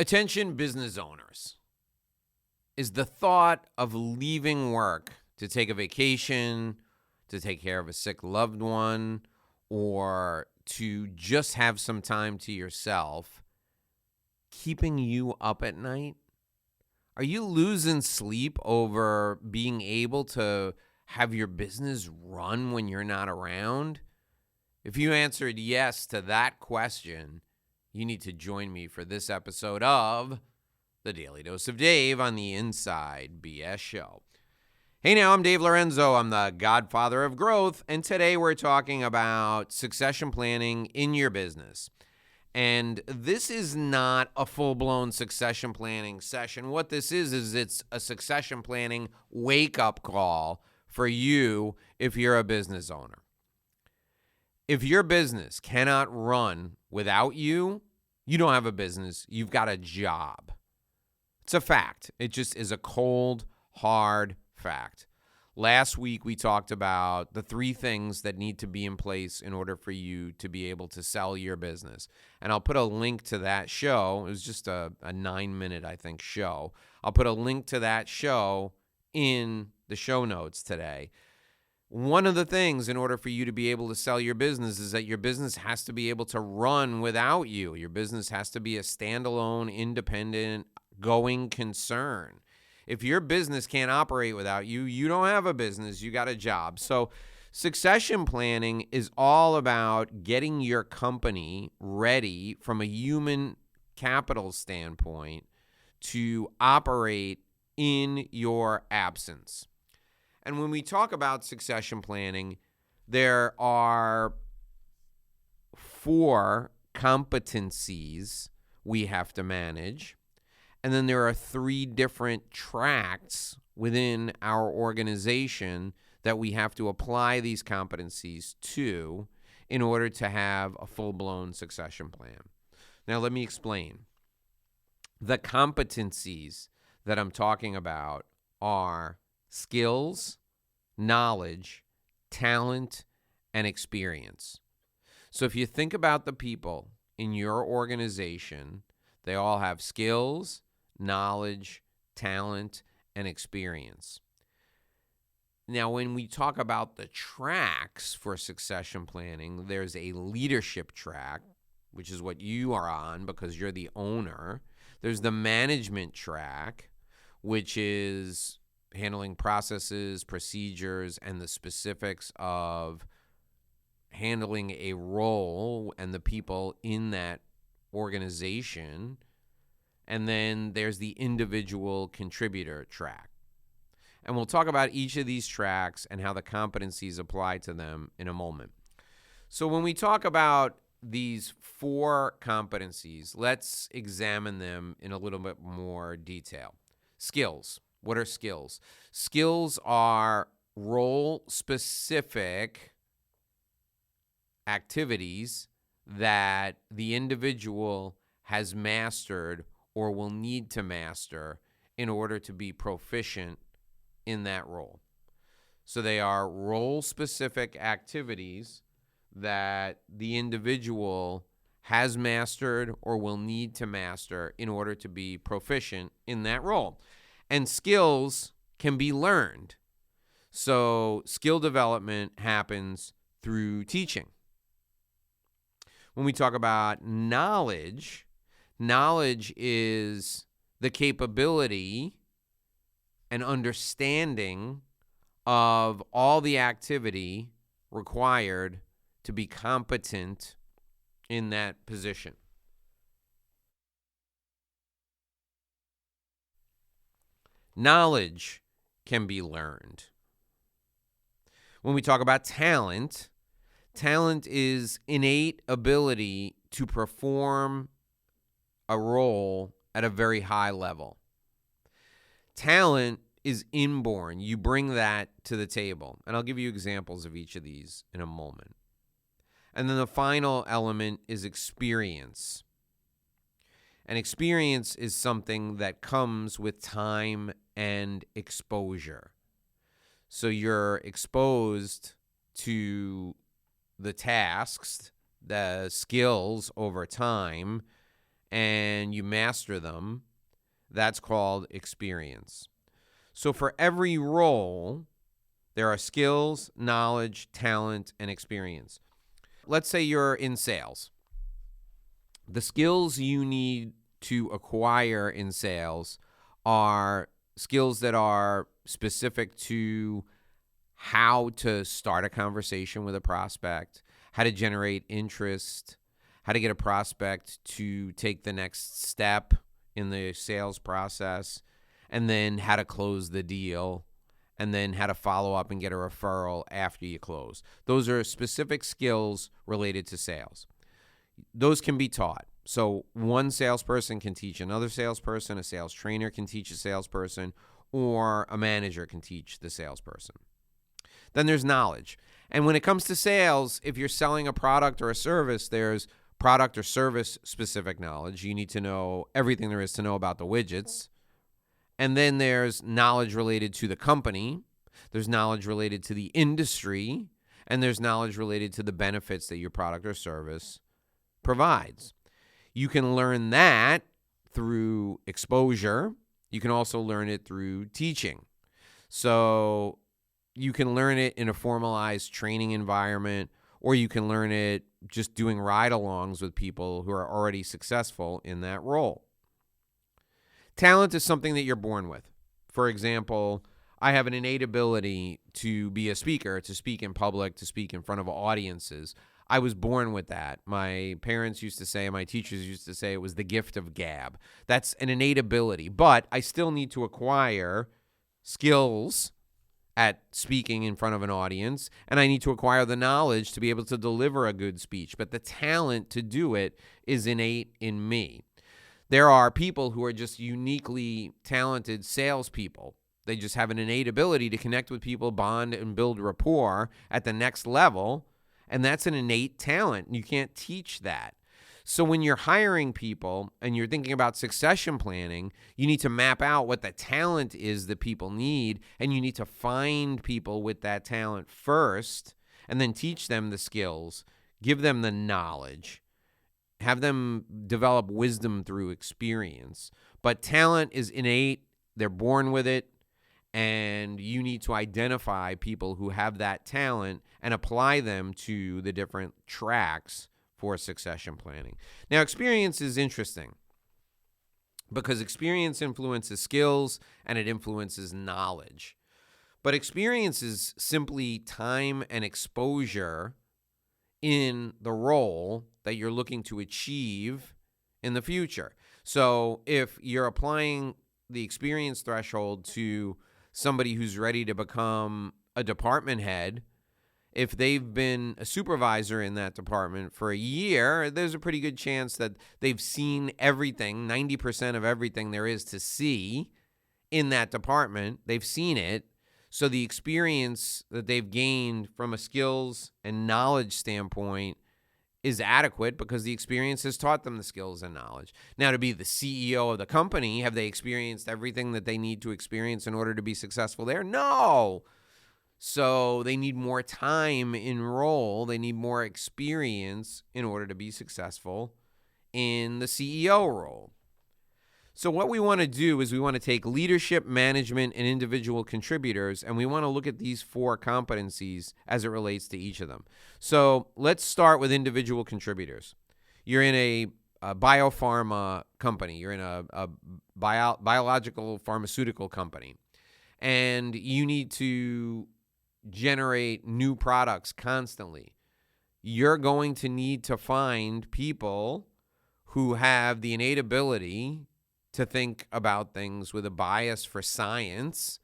Attention business owners. Is the thought of leaving work to take a vacation, to take care of a sick loved one, or to just have some time to yourself keeping you up at night? Are you losing sleep over being able to have your business run when you're not around? If you answered yes to that question, you need to join me for this episode of The Daily Dose of Dave on the Inside BS Show. Hey now, I'm Dave Lorenzo. I'm the godfather of growth, and today we're talking about succession planning in your business. And this is not a full-blown succession planning session. What this is it's a succession planning wake-up call for you if you're a business owner. If your business cannot run without you, you don't have a business. You've got a job. It's a fact. It just is a cold, hard fact. Last week, we talked about the 3 things that need to be in place in order for you to be able to sell your business. And I'll put a link to that show. It was just a 9-minute, I think, show. I'll put a link to that show in the show notes today. One of the things in order for you to be able to sell your business is that your business has to be able to run without you. Your business has to be a standalone, independent, going concern. If your business can't operate without you, you don't have a business, you got a job. So succession planning is all about getting your company ready from a human capital standpoint to operate in your absence. And when we talk about succession planning, there are 4 competencies we have to manage. And then there are 3 different tracks within our organization that we have to apply these competencies to in order to have a full-blown succession plan. Now, let me explain. The competencies that I'm talking about are skills, knowledge, talent, and experience. So if you think about the people in your organization, they all have skills, knowledge, talent, and experience. Now, when we talk about the tracks for succession planning, there's a leadership track, which is what you are on because you're the owner. There's the management track, which is handling processes, procedures, and the specifics of handling a role and the people in that organization. And then there's the individual contributor track. And we'll talk about each of these tracks and how the competencies apply to them in a moment. So when we talk about these 4 competencies, let's examine them in a little bit more detail. Skills. What are skills? Skills are role-specific activities that the individual has mastered or will need to master in order to be proficient in that role. So they are role-specific activities that the individual has mastered or will need to master in order to be proficient in that role. And skills can be learned. So skill development happens through teaching. When we talk about knowledge, knowledge is the capability and understanding of all the activity required to be competent in that position. Knowledge can be learned. When we talk about talent, talent is innate ability to perform a role at a very high level. Talent is inborn. You bring that to the table. And I'll give you examples of each of these in a moment. And then the final element is experience. And experience is something that comes with time and exposure. So you're exposed to the tasks, the skills over time, and you master them, that's called experience. So for every role, there are skills, knowledge, talent, and experience. Let's say you're in sales. The skills you need to acquire in sales are skills that are specific to how to start a conversation with a prospect, how to generate interest, how to get a prospect to take the next step in the sales process, and then how to close the deal, and then how to follow up and get a referral after you close. Those are specific skills related to sales. Those can be taught. So one salesperson can teach another salesperson, a sales trainer can teach a salesperson, or a manager can teach the salesperson. Then there's knowledge. And when it comes to sales, if you're selling a product or a service, there's product or service specific knowledge. You need to know everything there is to know about the widgets. And then there's knowledge related to the company. There's knowledge related to the industry. And there's knowledge related to the benefits that your product or service provides. You can learn that through exposure. You can also learn it through teaching. So you can learn it in a formalized training environment, or you can learn it just doing ride-alongs with people who are already successful in that role. Talent is something that you're born with. For example, I have an innate ability to be a speaker, to speak in public, to speak in front of audiences. I was born with that. My parents used to say, my teachers used to say it was the gift of gab. That's an innate ability, but I still need to acquire skills at speaking in front of an audience, and I need to acquire the knowledge to be able to deliver a good speech. But the talent to do it is innate in me. There are people who are just uniquely talented salespeople. They just have an innate ability to connect with people, bond, and build rapport at the next level, and that's an innate talent. You can't teach that. So when you're hiring people and you're thinking about succession planning, you need to map out what the talent is that people need, and you need to find people with that talent first and then teach them the skills, give them the knowledge, have them develop wisdom through experience. But talent is innate. They're born with it, and you need to identify people who have that talent and apply them to the different tracks for succession planning. Now, experience is interesting because experience influences skills and it influences knowledge. But experience is simply time and exposure in the role that you're looking to achieve in the future. So if you're applying the experience threshold to somebody who's ready to become a department head, if they've been a supervisor in that department for a year, there's a pretty good chance that they've seen everything, 90% of everything there is to see in that department. They've seen it. So the experience that they've gained from a skills and knowledge standpoint is adequate because the experience has taught them the skills and knowledge. Now, to be the CEO of the company, have they experienced everything that they need to experience in order to be successful there? No. So they need more time in role. They need more experience in order to be successful in the CEO role. So what we want to do is we want to take leadership, management, and individual contributors, and we want to look at these 4 competencies as it relates to each of them. So let's start with individual contributors. You're in a biopharma company. You're in a biological pharmaceutical company, and you need to generate new products constantly. You're going to need to find people who have the innate ability to think about things with a bias for science,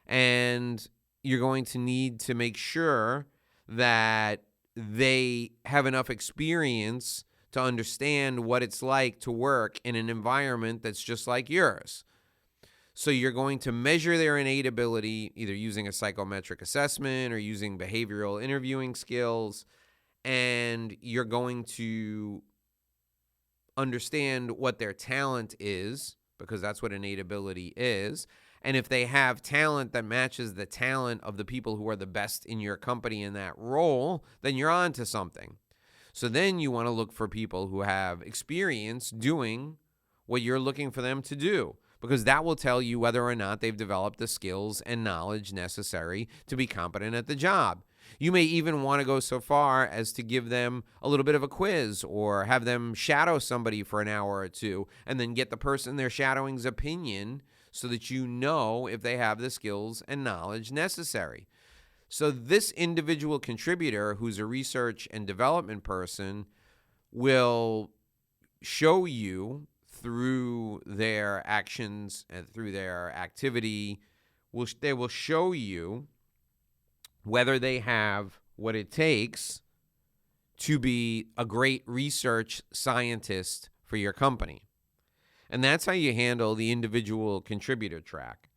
and you're going to need to make sure that they have enough experience to understand what it's like to work in an environment that's just like yours. So you're going to measure their innate ability either using a psychometric assessment or using behavioral interviewing skills, and you're going to understand what their talent is, because that's what innate ability is. And if they have talent that matches the talent of the people who are the best in your company in that role, then you're on to something. So then you want to look for people who have experience doing what you're looking for them to do, because that will tell you whether or not they've developed the skills and knowledge necessary to be competent at the job. You may even want to go so far as to give them a little bit of a quiz or have them shadow somebody for an hour or two and then get the person they're shadowing's opinion so that you know if they have the skills and knowledge necessary. So this individual contributor, who's a research and development person, will show you through their actions and through their activity, they will show you whether they have what it takes to be a great research scientist for your company. And that's how you handle the individual contributor track.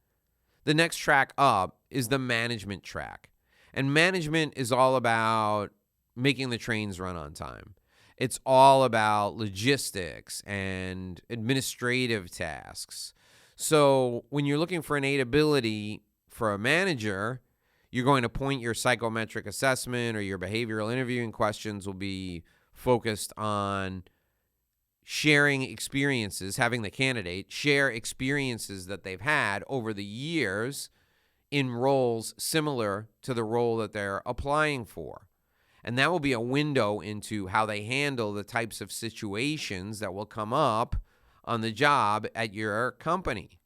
The next track up is the management track. And management is all about making the trains run on time. It's all about logistics and administrative tasks. So when you're looking for innate ability for a manager, you're going to point your psychometric assessment or your behavioral interviewing questions will be focused on sharing experiences, having the candidate share experiences that they've had over the years in roles similar to the role that they're applying for. And that will be a window into how they handle the types of situations that will come up on the job at your company.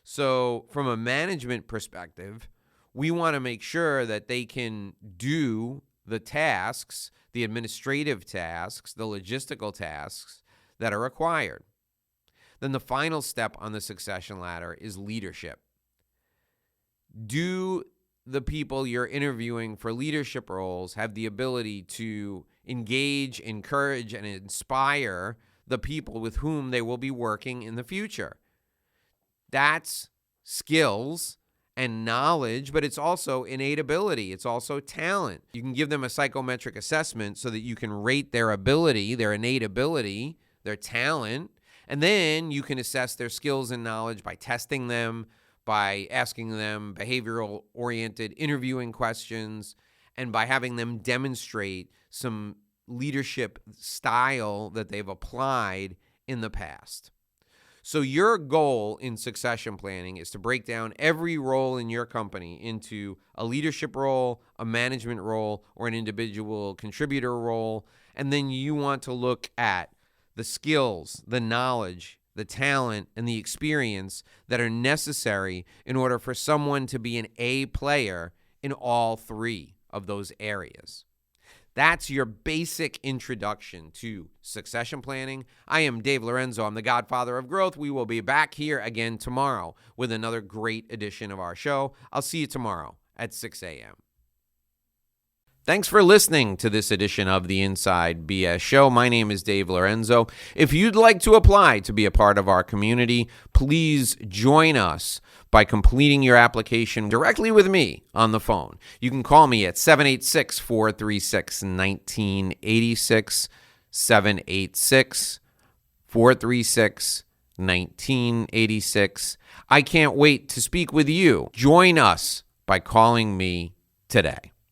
So from a management perspective, we want to make sure that they can do the tasks, the administrative tasks, the logistical tasks that are required. Then the final step on the succession ladder is leadership. Do the people you're interviewing for leadership roles have the ability to engage, encourage, and inspire the people with whom they will be working in the future? That's skills and knowledge, but it's also innate ability. It's also talent. You can give them a psychometric assessment so that you can rate their ability, their innate ability, their talent, and then you can assess their skills and knowledge by testing them, by asking them behavioral-oriented interviewing questions, and by having them demonstrate some leadership style that they've applied in the past. So your goal in succession planning is to break down every role in your company into a leadership role, a management role, or an individual contributor role, and then you want to look at the skills, the knowledge, the talent, and the experience that are necessary in order for someone to be an A player in all three of those areas. That's your basic introduction to succession planning. I am Dave Lorenzo. I'm the godfather of growth. We will be back here again tomorrow with another great edition of our show. I'll see you tomorrow at 6 a.m. Thanks for listening to this edition of the Inside BS Show. My name is Dave Lorenzo. If you'd like to apply to be a part of our community, please join us by completing your application directly with me on the phone. You can call me at 786-436-1986, 786-436-1986. I can't wait to speak with you. Join us by calling me today.